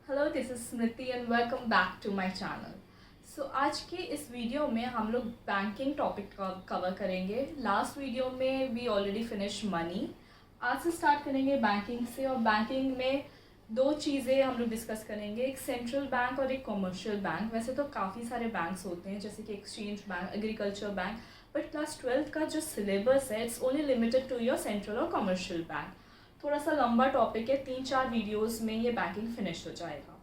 Hello, this is Smriti and welcome back to my channel. So आज की इस video में हम लोग बैंकिंग टॉपिक कवर करेंगे। लास्ट वीडियो में वी ऑलरेडी फिनिश मनी। आज से स्टार्ट करेंगे बैंकिंग से, और बैंकिंग में दो चीज़ें हम लोग डिस्कस करेंगे, एक सेंट्रल बैंक और एक कमर्शियल बैंक। वैसे तो काफ़ी सारे बैंक्स होते हैं जैसे कि exchange bank, agriculture bank, but class 12th का जो सिलेबस है it's only limited to your central और कमर्शियल बैंक। थोड़ा सा लंबा टॉपिक है, 3-4 वीडियोस में ये बैंकिंग फिनिश हो जाएगा।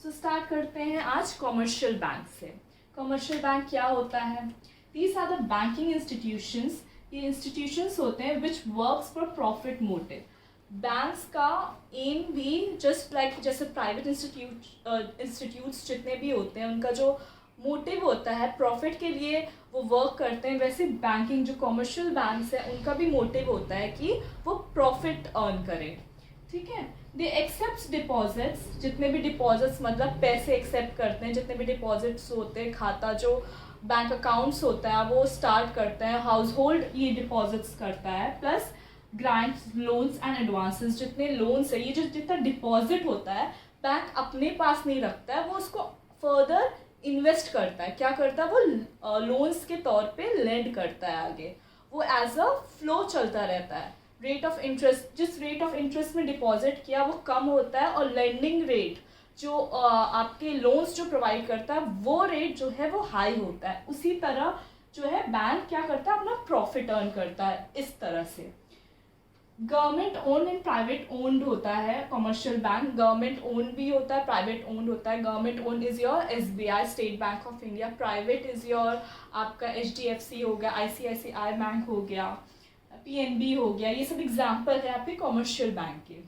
सो स्टार्ट करते हैं आज कमर्शियल बैंक से। कमर्शियल बैंक क्या होता है? These are the banking institutions. ये इंस्टीट्यूशंस होते हैं which works for profit motive. Banks का एम भी जस्ट लाइक जैसे प्राइवेट इंस्टीट्यूट्स जितने भी होते हैं उनका जो मोटिव होता है प्रॉफिट के लिए वो वर्क करते हैं, वैसे बैंकिंग जो कमर्शियल बैंक्स है उनका भी मोटिव होता है कि वो प्रॉफिट अर्न करें। ठीक है, दे एक्सेप्ट डिपॉजिट्स। जितने भी डिपॉजिट्स मतलब पैसे एक्सेप्ट करते हैं, जितने भी डिपॉजिट्स होते हैं, खाता जो बैंक अकाउंट्स होता है वो स्टार्ट करते हैं, हाउस होल्ड ये डिपॉजिट्स करता है, plus grants, loans and advances. जितने लोन्स है, ये जो जितना डिपॉजिट होता है बैंक अपने पास नहीं रखता है, वो उसको फर्दर इन्वेस्ट करता है। क्या करता है वो? लोन्स के तौर पे लेंड करता है आगे, वो एज अ फ्लो चलता रहता है। रेट ऑफ इंटरेस्ट, जिस रेट ऑफ इंटरेस्ट में डिपॉजिट किया वो कम होता है, और लेंडिंग रेट जो आपके लोन्स जो प्रोवाइड करता है वो रेट जो है वो हाई होता है। उसी तरह जो है बैंक क्या करता है, अपना प्रॉफिट अर्न करता है इस तरह से। Government owned and private owned होता है कमर्शियल बैंक। गवर्नमेंट ओन्ड भी होता है, प्राइवेट ओन्ड होता है। Government owned is your SBI, state bank of India. Private is your आपका HDFC हो गया, ICICI बैंक हो गया, PNB हो गया। ये सब एग्जाम्पल है आपके कमर्शियल बैंक के।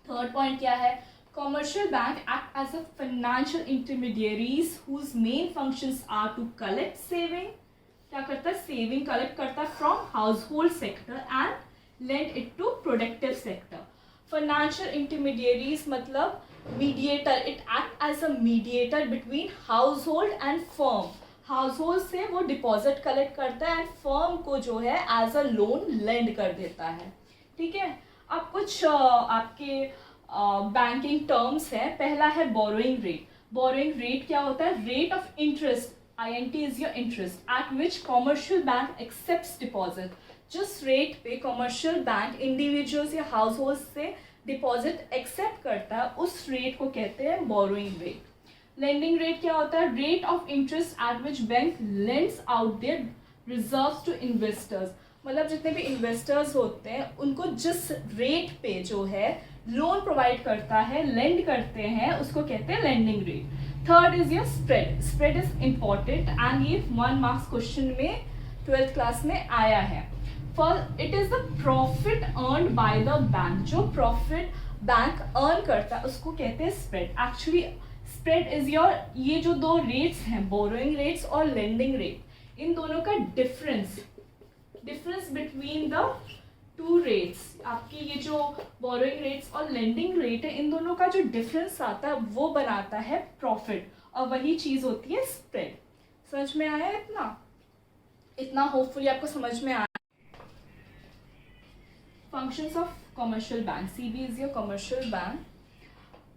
थर्ड पॉइंट क्या है? Commercial bank act as a financial intermediaries whose main functions are to collect saving. क्या करता है? सेविंग कलेक्ट करता है from household sector and lend it to productive sector. Financial intermediaries मतलब mediator, it act as a mediator between household and firm. Household से वो deposit collect करता है एंड फर्म को जो है एज अ लोन लेंड कर देता है। ठीक है, अब कुछ आपके बैंकिंग टर्म्स हैं। पहला है बोरोइंग रेट। बोरोइंग रेट क्या होता है? Rate of interest, INT is your interest at which commercial bank accept deposit. जिस रेट पे कमर्शियल बैंक इंडिविजुअल्स या हाउस होल्ड से डिपॉजिट एक्सेप्ट करता है उस रेट को कहते हैं बोरोइंग रेट। लेंडिंग रेट क्या होता है? Rate of interest at which bank lends out their reserves to investors. मतलब जितने भी इन्वेस्टर्स होते हैं उनको जिस रेट पे जो है लोन प्रोवाइड करता है, लेंड करते हैं, उसको कहते हैं lending rate. Third is your spread. Spread is important and ये 1 मार्क्स क्वेश्चन में 12th क्लास में आया है। First, it is the profit earn by the bank. जो प्रॉफिट बैंक अर्न करता है उसको कहते हैं spread. Actually spread is your, ये जो दो रेट्स हैं बोरोइंग रेट्स और लेंडिंग रेट, इन दोनों का difference between the two rates, आपकी ये जो बोरोइंग रेट्स और लेंडिंग रेट है इन दोनों का जो डिफरेंस आता है वो बनाता है प्रॉफिट, और वही चीज होती है स्प्रेड। समझ में आया? इतना होपफुली आपको समझ में आया। Functions of commercial bank. CB is your commercial bank.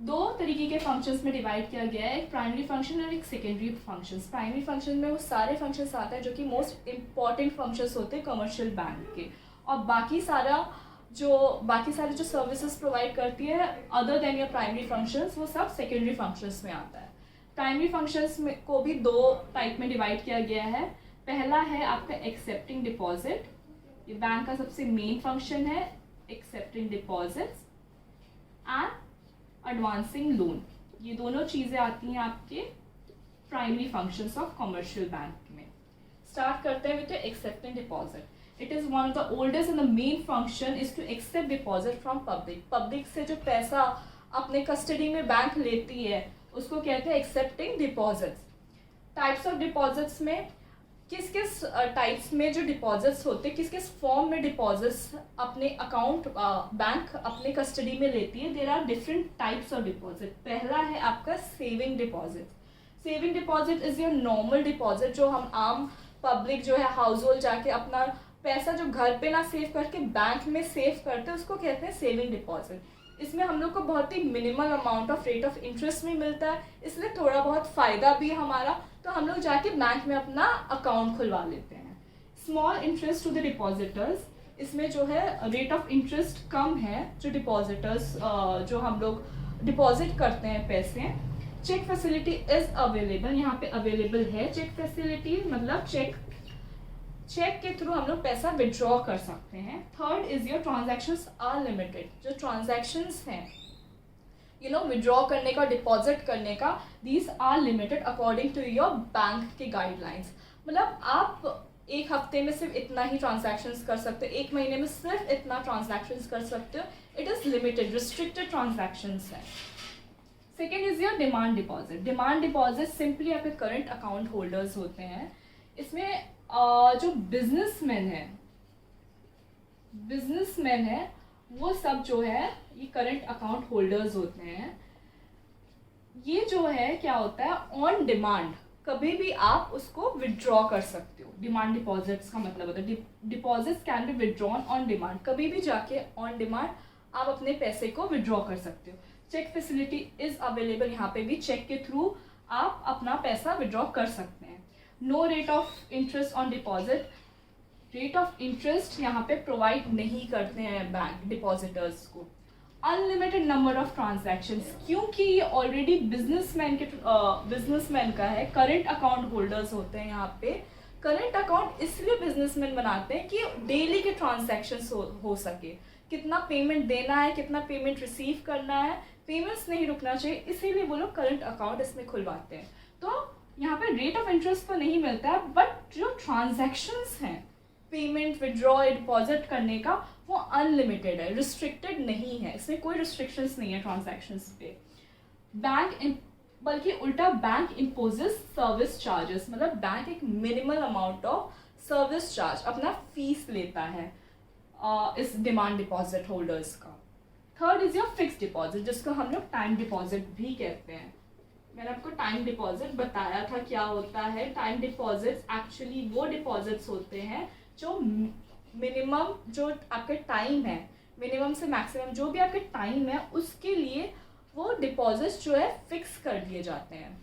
दो तरीके के फंक्शंस में डिवाइड किया गया है, एक प्राइमरी फंक्शन और एक सेकेंडरी फंक्शंस। प्राइमरी फंक्शन में वो सारे फंक्शंस आते हैं जो कि मोस्ट इंपॉर्टेंट फंक्शंस होते हैं कमर्शियल बैंक के, और बाकी सारे जो सर्विसेज प्रोवाइड करती है other than your primary functions वो सब सेकेंडरी फंक्शंस में आता है। प्राइमरी फंक्शंस में को भी दो टाइप में डिवाइड किया गया है। पहला है आपका एक्सेप्टिंग डिपॉजिट। ये बैंक का सबसे मेन फंक्शन है, accepting deposits and advancing loan. ये दोनों चीजें आती हैं आपके primary functions of commercial bank में। स्टार्ट करते हैं with accepting deposit. It is one of the oldest and the main function is to accept deposit from public. Public से जो पैसा अपने कस्टडी में बैंक लेती है उसको कहते हैं accepting deposits. Types of deposits में किस किस टाइप्स में जो डिपॉजिट्स होते हैं, किस किस फॉर्म में डिपॉजिट्स अपने अकाउंट बैंक अपने कस्टडी में लेती है, there are different types of deposit. पहला है आपका saving deposit. Saving deposit is your normal deposit जो हम आम पब्लिक जो है हाउस होल्ड जाके अपना पैसा जो घर पे ना सेव करके बैंक में सेव करते हैं उसको कहते हैं सेविंग डिपॉजिट। इसमें हम लोग को बहुत ही minimal amount of rate of interest भी मिलता है, इसलिए थोड़ा बहुत फ़ायदा भी है हमारा, तो हम लोग जाके बैंक में अपना अकाउंट खुलवा लेते हैं। Small interest to the depositors, इसमें जो है रेट ऑफ इंटरेस्ट कम है जो डिपॉजिटर्स जो हम लोग डिपॉजिट करते हैं पैसे। चेक फैसिलिटी इज़ अवेलेबल, यहाँ पे अवेलेबल है चेक फैसिलिटी, मतलब चेक के थ्रू हम लोग पैसा विड्रॉ कर सकते हैं। Third is your transactions are limited, जो ट्रांजैक्शंस हैं विड्रॉ करने का, डिपॉजिट करने का, these are limited according to your bank के गाइडलाइंस। मतलब आप एक हफ्ते में सिर्फ इतना ही ट्रांजैक्शंस कर सकते हो, एक महीने में सिर्फ इतना ट्रांजैक्शंस कर सकते हो, it is limited, restricted transactions है। Second is your demand deposit. Demand deposit simply आपके करंट अकाउंट होल्डर्स होते हैं। इसमें जो बिजनेसमैन है वो सब जो है ये करंट अकाउंट होल्डर्स होते हैं। ये जो है क्या होता है, ऑन डिमांड कभी भी आप उसको विड्रॉ कर सकते हो। डिमांड डिपॉजिट्स का मतलब होता है deposits can be withdrawn on demand, कभी भी जाके ऑन डिमांड आप अपने पैसे को विड्रॉ कर सकते हो। चेक फैसिलिटी इज अवेलेबल, यहाँ पे भी चेक के थ्रू आप अपना पैसा विड्रॉ कर सकते हैं। No rate of interest on deposit, rate of interest यहाँ पे प्रोवाइड नहीं करते हैं बैंक डिपॉजिटर्स को। अनलिमिटेड नंबर ऑफ ट्रांजैक्शंस, क्योंकि ये ऑलरेडी बिजनेसमैन का है, करंट अकाउंट होल्डर्स होते हैं यहाँ पे। करंट अकाउंट इसलिए बिजनेसमैन बनाते हैं कि डेली के ट्रांजैक्शंस हो सके, कितना पेमेंट देना है, कितना पेमेंट रिसीव करना है, पेमेंट्स नहीं रुकना चाहिए, इसीलिए वो लोग करंट अकाउंट इसमें खुलवाते हैं। तो यहाँ पे रेट ऑफ इंटरेस्ट तो नहीं मिलता है, बट जो ट्रांजैक्शंस हैं पेमेंट, विड्रॉ, डिपॉजिट करने का, वो अनलिमिटेड है, रिस्ट्रिक्टेड नहीं है, इसमें कोई रिस्ट्रिक्शंस नहीं है ट्रांजैक्शंस पे। बल्कि उल्टा बैंक इम्पोजेस सर्विस चार्जेस, मतलब बैंक एक minimal amount of service charge अपना फीस लेता है इस डिमांड डिपॉजिट होल्डर्स का। Third is your fix deposit, जिसको हम लोग टाइम डिपॉजिट भी कहते हैं। मैंने आपको टाइम डिपॉजिट बताया था क्या होता है। टाइम डिपॉजिट्स एक्चुअली वो डिपॉजिट्स होते हैं जो मिनिमम, जो आपके टाइम है, मिनिमम से मैक्सिमम जो भी आपके टाइम है, उसके लिए वो डिपॉजिट्स जो है फिक्स कर दिए जाते हैं।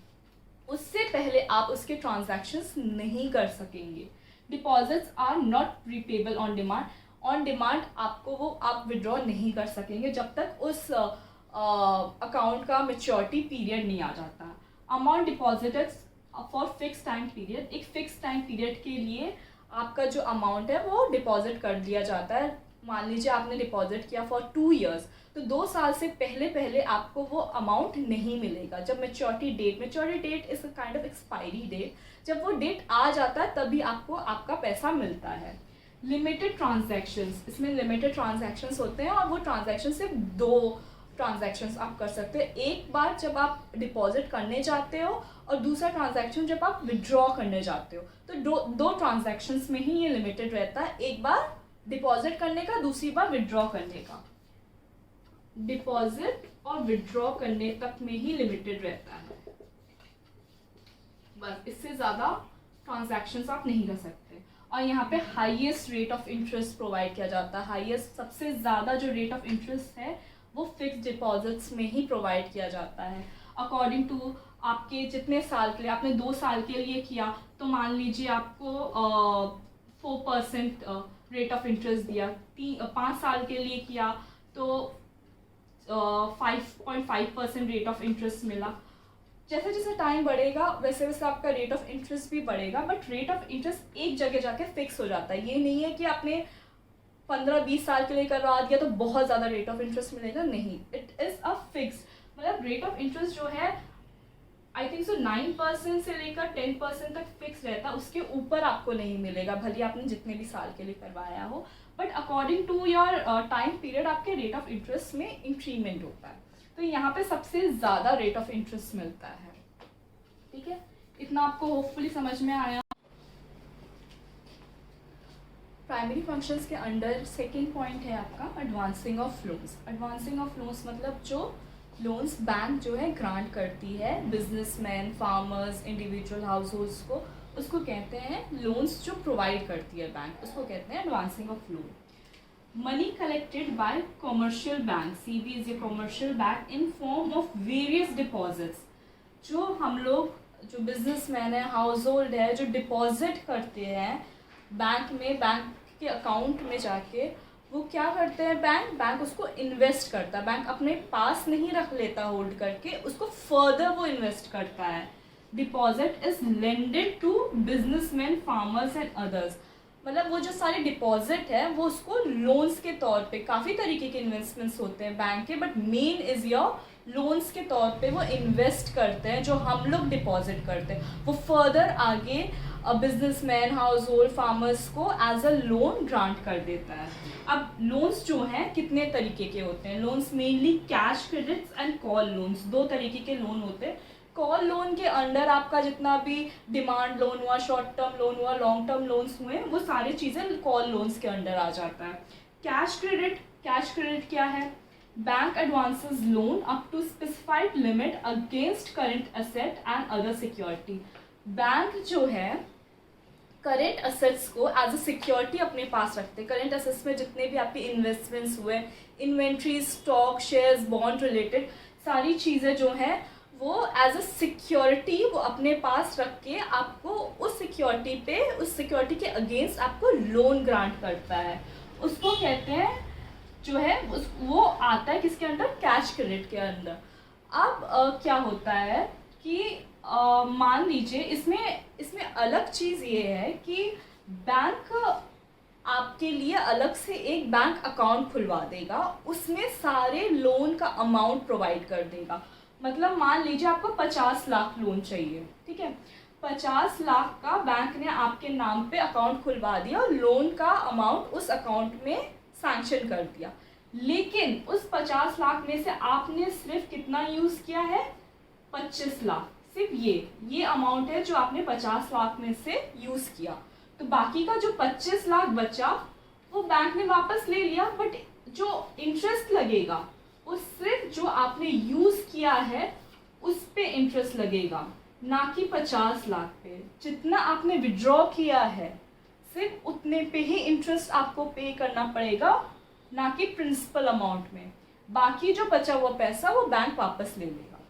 उससे पहले आप उसके ट्रांजैक्शंस नहीं कर सकेंगे। Deposits are not repayable on demand, on demand आपको वो आप विड्रॉ नहीं कर सकेंगे जब तक उस अकाउंट का मैच्योरिटी पीरियड नहीं आ जाता। Amount deposited for fix time period, एक फिक्स टाइम पीरियड के लिए आपका जो अमाउंट है वो डिपॉजिट कर दिया जाता है। मान लीजिए आपने डिपॉजिट किया फॉर 2 years, तो 2 साल से पहले आपको वो अमाउंट नहीं मिलेगा। जब maturity date is a kind of expiry date, जब वो डेट आ जाता है तभी आपको आपका पैसा मिलता है। लिमिटेड ट्रांजैक्शंस, इसमें लिमिटेड ट्रांजैक्शंस होते हैं और वो ट्रांजैक्शन सिर्फ 2 ट्रांजैक्शंस आप कर सकते हैं। एक बार जब आप डिपॉजिट करने जाते हो और दूसरा ट्रांजैक्शन जब आप विड्रॉ करने जाते हो, तो दो ट्रांजैक्शंस में ही ये लिमिटेड रहता है, एक बार डिपॉजिट करने का, दूसरी बार विड्रॉ करने का। डिपॉजिट और विड्रॉ करने तक में ही लिमिटेड रहता है, बस इससे ज़्यादा ट्रांजैक्शंस आप नहीं कर सकते। और यहाँ पे highest rate of interest provide किया जाता है। हाईएस्ट, सबसे ज़्यादा जो रेट ऑफ इंटरेस्ट है वो फिक्स डिपॉजिट्स में ही प्रोवाइड किया जाता है। अकॉर्डिंग टू आपके जितने साल के लिए, आपने 2 साल के लिए किया तो मान लीजिए आपको 4% रेट ऑफ इंटरेस्ट दिया। 5 साल के लिए किया तो 5.5% रेट ऑफ इंटरेस्ट मिला। जैसे जैसे टाइम बढ़ेगा वैसे वैसे आपका रेट ऑफ इंटरेस्ट भी बढ़ेगा, बट रेट ऑफ इंटरेस्ट एक जगह जाके फिक्स हो जाता है। ये नहीं है कि आपने 15-20 साल के लिए करवा दिया तो बहुत ज़्यादा रेट ऑफ इंटरेस्ट मिलेगा, नहीं, इट इज़ अ फिक्स। मतलब रेट ऑफ इंटरेस्ट जो है आई थिंक सो 9% से लेकर 10% तक फिक्स रहता है, उसके ऊपर आपको नहीं मिलेगा, भले आपने जितने भी साल के लिए करवाया हो। But according to your time period आपके रेट ऑफ इंटरेस्ट में इंक्रीमेंट होता है। तो यहाँ पे सबसे ज़्यादा रेट ऑफ इंटरेस्ट मिलता है। ठीक है, इतना आपको होपफुली समझ में आया। प्राइमरी फंक्शंस के अंडर सेकेंड पॉइंट है आपका advancing of loans. Advancing of loans मतलब जो लोन्स बैंक जो है ग्रांट करती है businessman, farmers, individual house holds को, उसको कहते हैं लोन्स जो प्रोवाइड करती है बैंक, उसको कहते हैं advancing of loan. money collected by commercial bank, CB is a commercial bank, in form of various deposits. जो हम लोग जो बिजनेसमैन है, हाउस होल्ड है, जो डिपॉजिट करते हैं बैंक में, बैंक के अकाउंट में जाके, वो क्या करते हैं, बैंक उसको इन्वेस्ट करता है। बैंक अपने पास नहीं रख लेता होल्ड करके, उसको फर्दर वो इन्वेस्ट करता है। Deposit is lended to businessman, farmers and others. मतलब वो जो सारे डिपॉजिट है वो उसको लोन्स के तौर पे, काफ़ी तरीके के इन्वेस्टमेंट्स होते हैं बैंक के, but main is your loans के तौर पे वो इन्वेस्ट करते हैं, जो हम लोग डिपॉजिट करते हैं वो फर्दर आगे बिजनेसमैन, हाउस होल्ड, फार्मर्स को एज अ लोन ग्रांट कर देता है। अब लोन्स जो हैं कितने तरीके के होते हैं? Loans mainly cash credits and call loans, दो तरीके के लोन होते हैं। कॉल लोन के अंडर आपका जितना भी डिमांड लोन हुआ, शॉर्ट टर्म लोन हुआ, लॉन्ग टर्म लोन्स हुए, वो सारी चीज़ें कॉल लोन्स के अंडर आ जाता है। कैश क्रेडिट क्या है? Bank advances loan up to specified limit against current asset and other security. Bank जो है करेंट असेट्स को एज अ सिक्योरिटी अपने पास रखते हैं। करेंट असेट्स में जितने भी आपके इन्वेस्टमेंट्स हुए, inventory, stock, shares, bond related सारी चीज़ें जो हैं वो एज अ सिक्योरिटी वो अपने पास रख के आपको उस सिक्योरिटी के अगेंस्ट आपको लोन ग्रांट करता है। उसको कहते हैं जो है वो आता है किसके अंडर? कैश क्रेडिट के अंदर। अब क्या होता है कि मान लीजिए इसमें अलग चीज़ ये है कि बैंक आपके लिए अलग से एक बैंक अकाउंट खुलवा देगा, उसमें सारे लोन का अमाउंट प्रोवाइड कर देगा। मतलब मान लीजिए आपको 50 लाख लोन चाहिए, ठीक है, 50 लाख का बैंक ने आपके नाम पे अकाउंट खुलवा दिया और लोन का अमाउंट उस अकाउंट में सैंक्शन कर दिया। लेकिन उस 50 लाख में से आपने सिर्फ कितना यूज़ किया है? 25 लाख। सिर्फ ये अमाउंट है जो आपने 50 लाख में से यूज़ किया। तो बाकी का जो 25 लाख बचा वो बैंक ने वापस ले लिया, बट जो इंटरेस्ट लगेगा वो सिर्फ जो आपने यूज़ किया है उस पे इंटरेस्ट लगेगा, ना कि 50 लाख पे। जितना आपने विड्रॉ किया है सिर्फ उतने पे ही इंटरेस्ट आपको पे करना पड़ेगा, ना कि प्रिंसिपल अमाउंट में। बाकी जो बचा हुआ पैसा वो बैंक वापस ले लेगा।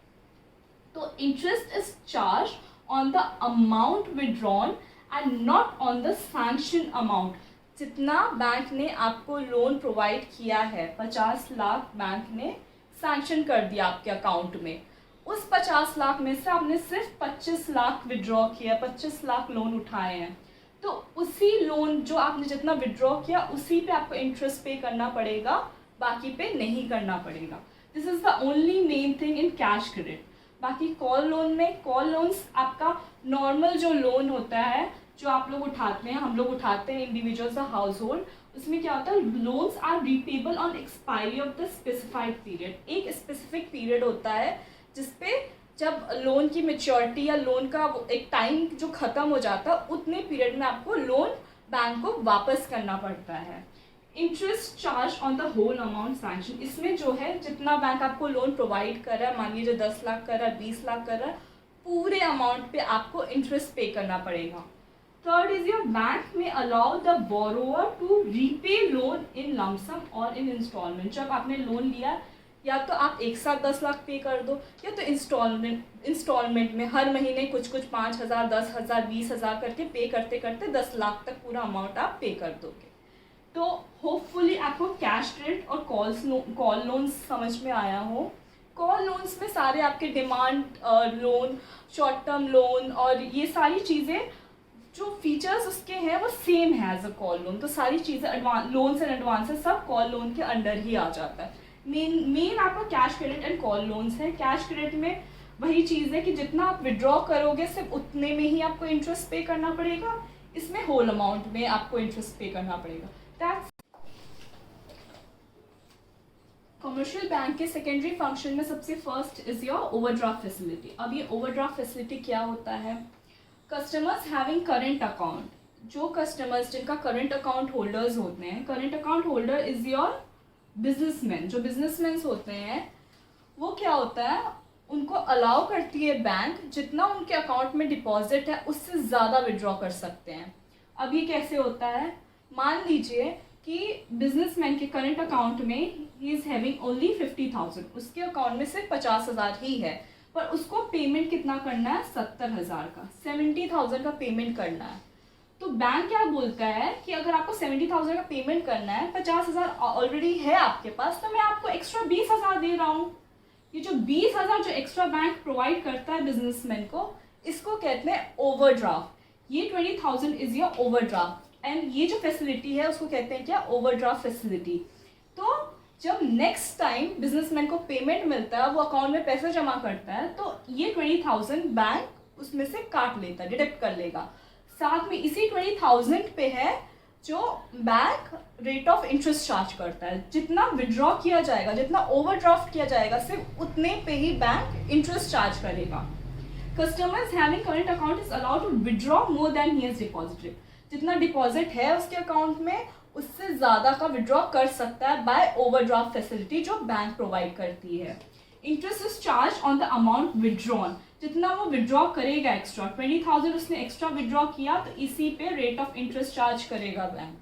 तो interest is charge on the amount withdrawn and not on the sanction amount. जितना बैंक ने आपको लोन प्रोवाइड किया है, 50 लाख बैंक ने सैंक्शन कर दिया आपके अकाउंट में, उस 50 लाख में से आपने सिर्फ 25 लाख विड्रॉ किया, 25 लाख लोन उठाए हैं, तो उसी लोन जो आपने जितना विड्रॉ किया उसी पे आपको इंटरेस्ट पे करना पड़ेगा, बाकी पे नहीं करना पड़ेगा। This is the only main thing in cash credit. बाकी कॉल लोन में, कॉल लोन्स आपका नॉर्मल जो लोन होता है जो आप लोग उठाते हैं, हम लोग उठाते हैं इंडिविजुअल्स और हाउस होल्ड, उसमें क्या होता है, loans are repayable on expiry of the specified period. एक स्पेसिफिक पीरियड होता है जिसपे जब लोन की मैच्योरिटी या लोन का एक टाइम जो ख़त्म हो जाता है उतने पीरियड में आपको लोन बैंक को वापस करना पड़ता है। Interest charge on the whole amount sanction, इसमें जो है जितना बैंक आपको लोन प्रोवाइड कर रहा है, मान लीजिए 10 लाख कर रहा है, 20 लाख कर रहा है, पूरे अमाउंट पे आपको इंटरेस्ट पे करना पड़ेगा। थर्ड इज योर बैंक में allow the borrower to repay loan in lump sum or in instalment. जब आपने लोन लिया या तो आप एक साथ 10 लाख पे कर दो, या तो इंस्टॉलमेंट में हर महीने कुछ 5,000, 10,000, 20,000 करके पे करते करते 10 लाख तक पूरा अमाउंट आप पे कर दोगे। तो होपफुली आपको कैश क्रेडिट और कॉल लोन्स समझ में आया हो। कॉल लोन्स में सारे आपके demand loan, short term loan और ये सारी चीज़ें जो फीचर्स उसके हैं वो सेम है एज अ कॉल लोन। तो सारी चीज़ें लोन्स एंड एडवांसेस सब कॉल लोन के अंडर ही आ जाता है। मेन आपका cash credit and call loans है। कैश क्रेडिट में वही चीज़ है कि जितना आप विड्रॉ करोगे सिर्फ उतने में ही आपको इंटरेस्ट पे करना पड़ेगा, इसमें होल अमाउंट में आपको इंटरेस्ट पे करना पड़ेगा। दैट्स कमर्शियल बैंक के सेकेंडरी फंक्शन में सबसे first is your overdraft facility. अब ये ओवरड्राफ्ट फैसिलिटी क्या होता है? कस्टमर्स हैविंग करंट अकाउंट, जो कस्टमर्स जिनका करंट अकाउंट होल्डर्स होते हैं, current account holder is your businessman. जो बिजनेसमैन होते हैं वो क्या होता है, उनको अलाउ करती है बैंक जितना उनके अकाउंट में डिपॉजिट है उससे ज़्यादा विड्रॉ कर सकते हैं। अब ये कैसे होता है? मान लीजिए कि बिजनेसमैन के करंट अकाउंट में ही इज़ हैविंग ओनली 50,000, उसके अकाउंट में सिर्फ 50,000 ही है, पर उसको पेमेंट कितना करना है, 70,000 का, 70,000 का पेमेंट करना है। तो बैंक क्या बोलता है कि अगर आपको 70,000 का पेमेंट करना है, 50,000 ऑलरेडी है आपके पास, तो मैं आपको एक्स्ट्रा 20,000 दे रहा हूँ। ये जो 20,000 जो एक्स्ट्रा बैंक प्रोवाइड करता है बिजनेसमैन को, इसको कहते हैं ओवरड्राफ्ट। ये 20,000 इज योर ओवरड्राफ्ट, एंड ये जो फैसिलिटी है उसको कहते हैं क्या, ओवरड्राफ्ट फैसिलिटी। तो जब नेक्स्ट टाइम बिजनेसमैन को पेमेंट मिलता है, वो अकाउंट में पैसा जमा करता है, तो ये 20,000 बैंक उसमें से काट लेता है, डिडक्ट कर लेगा। साथ में इसी 20,000 पे है जो bank rate of interest charge करता है। जितना विड्रॉ किया जाएगा, जितना ओवरड्राफ्ट किया जाएगा, सिर्फ उतने पे ही बैंक इंटरेस्ट चार्ज करेगा। Customers having current account is allowed to withdraw more than he has deposited. जितना डिपॉजिट है उसके अकाउंट में, उससे ज़्यादा का विड्रॉ कर सकता है बाय ओवरड्राफ्ट फैसिलिटी जो बैंक प्रोवाइड करती है। Interest is charge on the amount withdrawn. जितना वो विड्रॉ करेगा एक्स्ट्रा, 20,000 उसने एक्स्ट्रा विड्रॉ किया, तो इसी पे रेट ऑफ इंटरेस्ट चार्ज करेगा बैंक।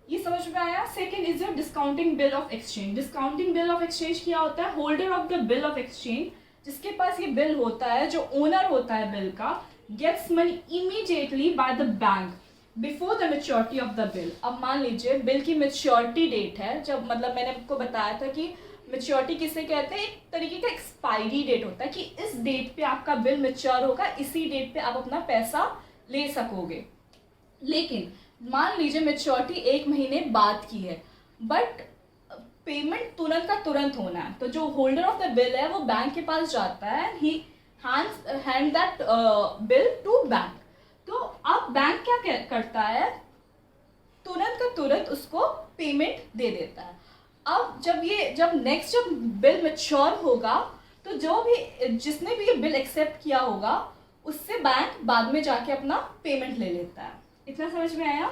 ये समझ में आया। Second is your discounting bill of exchange. Discounting bill of exchange क्या होता है, holder of the bill of exchange, जिसके पास ये बिल होता है, जो ओनर होता है बिल का, gets money immediately by the bank before the maturity of the bill. अब मान लीजिए बिल की मेच्योरिटी डेट है, जब मतलब मैंने आपको बताया था कि मेच्योरिटी किसे कहते हैं, एक तरीके का एक्सपायरी डेट होता है कि इस डेट पे आपका बिल मेच्योर होगा, इसी डेट पे आप अपना पैसा ले सकोगे। लेकिन मान लीजिए मेच्योरिटी 1 महीने बाद की है, बट पेमेंट तुरंत का तुरंत होना है, तो जो होल्डर ऑफ द बिल है वो बैंक के पास जाता है, he hand that bill to bank. तो अब बैंक क्या करता है, तुरंत का तुरंत उसको पेमेंट दे देता है। अब जब नेक्स्ट बिल मैच्योर होगा, तो जो भी जिसने भी ये बिल एक्सेप्ट किया होगा, उससे बैंक बाद में जाके अपना पेमेंट ले लेता है। इतना समझ में आया।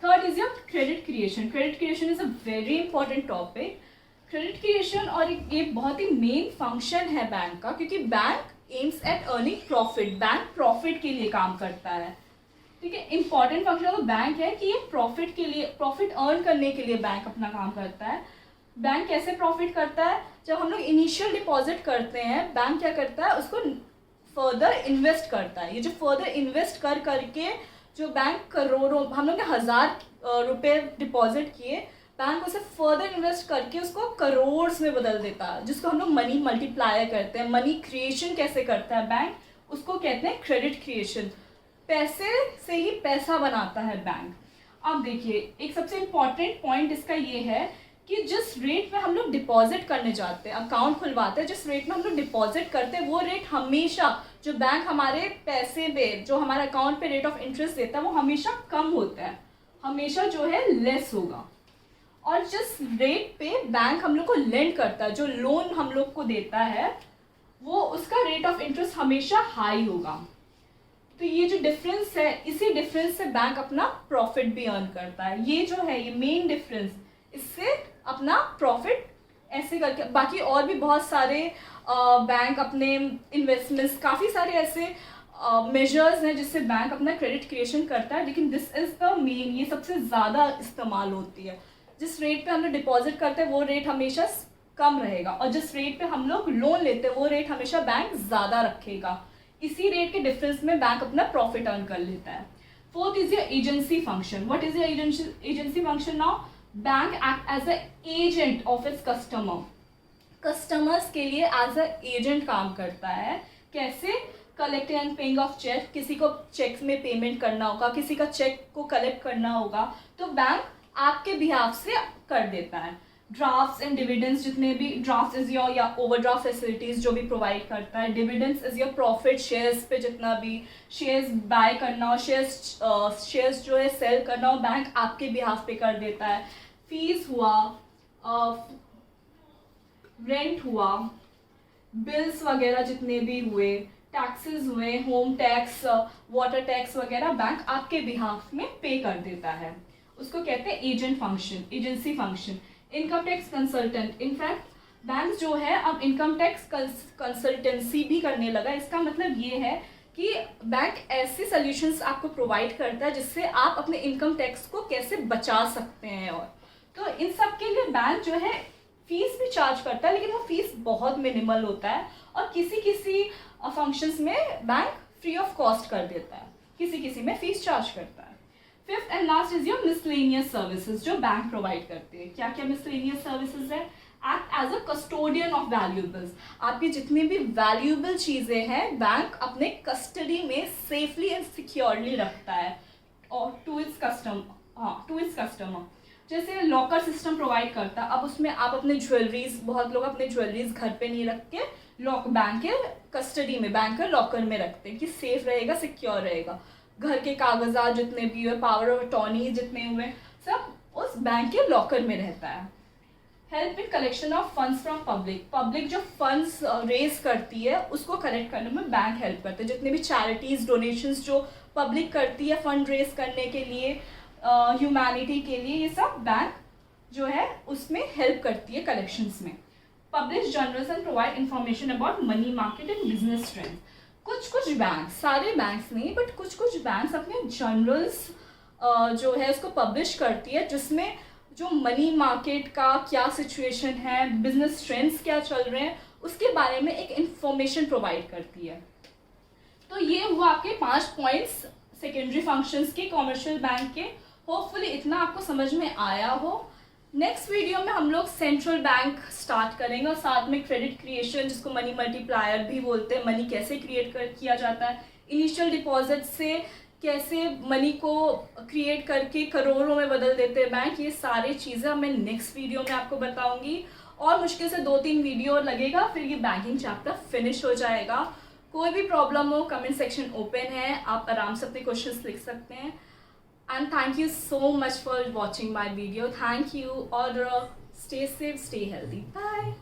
Third is your credit creation. Credit creation is a very important topic. Credit creation और ये बहुत ही मेन फंक्शन है बैंक का, क्योंकि bank aims at earning profit. Bank profit के लिए काम करता है, ठीक है। इंपॉर्टेंट फंक्शन ऑफ बैंक है कि ये प्रॉफिट के लिए, प्रॉफिट अर्न करने के लिए बैंक अपना काम करता है। बैंक कैसे प्रॉफिट करता है, जब हम लोग इनिशियल डिपॉजिट करते हैं, बैंक क्या करता है, उसको फर्दर इन्वेस्ट करता है। ये जो फर्दर इन्वेस्ट कर करके जो बैंक करोड़ों, हम लोग ने 1,000 रुपये डिपॉजिट किए, बैंक उसे फर्दर इन्वेस्ट करके उसको करोड़ में बदल देता है, जिसको हम लोग मनी मल्टीप्लायर कहते हैं। मनी क्रिएशन कैसे करता है बैंक, उसको कहते हैं क्रेडिट क्रिएशन। पैसे से ही पैसा बनाता है बैंक। अब देखिए, एक सबसे इम्पॉर्टेंट पॉइंट इसका ये है कि जिस रेट में हम लोग डिपॉजिट करने जाते हैं, अकाउंट खुलवाते हैं, जिस रेट में हम लोग डिपॉजिट करते हैं, वो रेट हमेशा, जो बैंक हमारे पैसे पे, जो हमारे अकाउंट पे रेट ऑफ इंटरेस्ट देता है, वो हमेशा कम होता है, हमेशा जो है लेस होगा। और जिस रेट पे बैंक हम लोग को लेंड करता है, जो लोन हम लोग को देता है, वो उसका रेट ऑफ इंटरेस्ट हमेशा हाई होगा। तो ये जो डिफरेंस है, इसी डिफरेंस से बैंक अपना प्रॉफिट भी अर्न करता है। ये जो है, ये मेन डिफरेंस, इससे अपना प्रॉफिट ऐसे करके, बाकी और भी बहुत सारे बैंक अपने इन्वेस्टमेंट्स, काफ़ी सारे ऐसे मेजर्स हैं जिससे बैंक अपना क्रेडिट क्रिएशन करता है, लेकिन दिस इज़ द मेन, ये सबसे ज़्यादा इस्तेमाल होती है। जिस रेट पे हम लोग डिपॉजिट करते हैं वो रेट हमेशा कम रहेगा, और जिस रेट पे हम लोग लोन लेते हैं वो रेट हमेशा बैंक ज़्यादा रखेगा। इसी रेट के डिफरेंस में बैंक अपना प्रॉफिट अर्न कर लेता है। Fourth is your agency function. What is your agency function now? Bank act as a agent of its customer. Customers के लिए एज अ एजेंट काम करता है। कैसे? Collecting and paying of cheque. किसी को चेक में पेमेंट करना होगा, किसी का चेक को कलेक्ट करना होगा, तो बैंक आपके बिहाफ से कर देता है। ड्राफ्ट्स एंड डिविडेंड्स, जितने भी, ड्राफ्ट इज योर या ओवरड्राफ्ट फैसिलिटीज जो भी प्रोवाइड करता है। Dividends is your profit, shares पे जितना भी शेयर्स बाय करना हो, शेयर्स जो है सेल करना हो, बैंक आपके बिहाफ पे कर देता है। फीस हुआ, रेंट हुआ, बिल्स वगैरह जितने भी हुए, टैक्सेस हुए, होम टैक्स, वाटर टैक्स वगैरह, बैंक आपके बिहाफ में पे कर देता है। उसको कहते हैं agent function, agency function. Income tax consultant, in fact bank जो है अब इनकम टैक्स कंसल्टेंसी भी करने लगा। इसका मतलब ये है कि बैंक ऐसे सॉल्यूशंस आपको प्रोवाइड करता है जिससे आप अपने इनकम टैक्स को कैसे बचा सकते हैं। और तो इन सब के लिए बैंक जो है फीस भी चार्ज करता है, लेकिन वो फीस बहुत मिनिमल होता है और किसी किसी फंक्शंस में बैंक फ्री ऑफ कॉस्ट कर देता है, किसी किसी में फीस चार्ज करता है। Fifth and last is your miscellaneous services जो बैंक प्रोवाइड करते हैं। क्या क्या मिसलेनियस सर्विसेज है? Act as a custodian of valuables. आपकी जितनी भी वैल्यूएबल चीज़ें हैं बैंक अपने कस्टडी में सेफली एंड सिक्योरली रखता है और टू इट्स कस्टमर। जैसे लॉकर सिस्टम प्रोवाइड करता है, अब उसमें आप अपने ज्वेलरीज, बहुत लोग अपने ज्वेलरीज घर पे नहीं रख के बैंक के कस्टडी में, बैंक के लॉकर में रखते हैं कि सेफ रहेगा, सिक्योर रहेगा। घर के कागजात जितने भी हुए, पावर ऑफ अटॉर्नी जितने हुए, सब उस बैंक के लॉकर में रहता है। Help in collection of funds from public जो फंड्स रेज करती है उसको कलेक्ट करने में बैंक हेल्प करते हैं। जितने भी चैरिटीज़, डोनेशंस जो पब्लिक करती है फंड रेज करने के लिए, ह्यूमैनिटी के लिए, ये सब बैंक जो है उसमें हेल्प करती है कलेक्शंस में। Publish journals and provide information about money market and business trend. कुछ बैंक, सारे बैंक्स नहीं बट कुछ बैंक्स अपने जर्नल्स जो है उसको पब्लिश करती है, जिसमें जो मनी मार्केट का क्या सिचुएशन है, बिजनेस ट्रेंड्स क्या चल रहे हैं, उसके बारे में एक इंफॉर्मेशन प्रोवाइड करती है। तो ये हुआ आपके 5 पॉइंट्स सेकेंडरी फंक्शंस के कॉमर्शियल बैंक के। होपफुली इतना आपको समझ में आया हो। नेक्स्ट वीडियो में हम लोग सेंट्रल बैंक स्टार्ट करेंगे और साथ में क्रेडिट क्रिएशन, जिसको मनी मल्टीप्लायर भी बोलते हैं, मनी कैसे किया जाता है, इनिशियल डिपॉजिट से कैसे मनी को क्रिएट करके करोड़ों में बदल देते हैं बैंक, ये सारी चीज़ें मैं नेक्स्ट वीडियो में आपको बताऊंगी। और मुश्किल से 2-3 वीडियो लगेगा, फिर ये बैंकिंग चैप्टर फिनिश हो जाएगा। कोई भी प्रॉब्लम हो, कमेंट सेक्शन ओपन है, आप आराम से अपने क्वेश्चंस लिख सकते हैं। And thank you so much for watching my video. Thank you, or stay safe, stay healthy. Bye.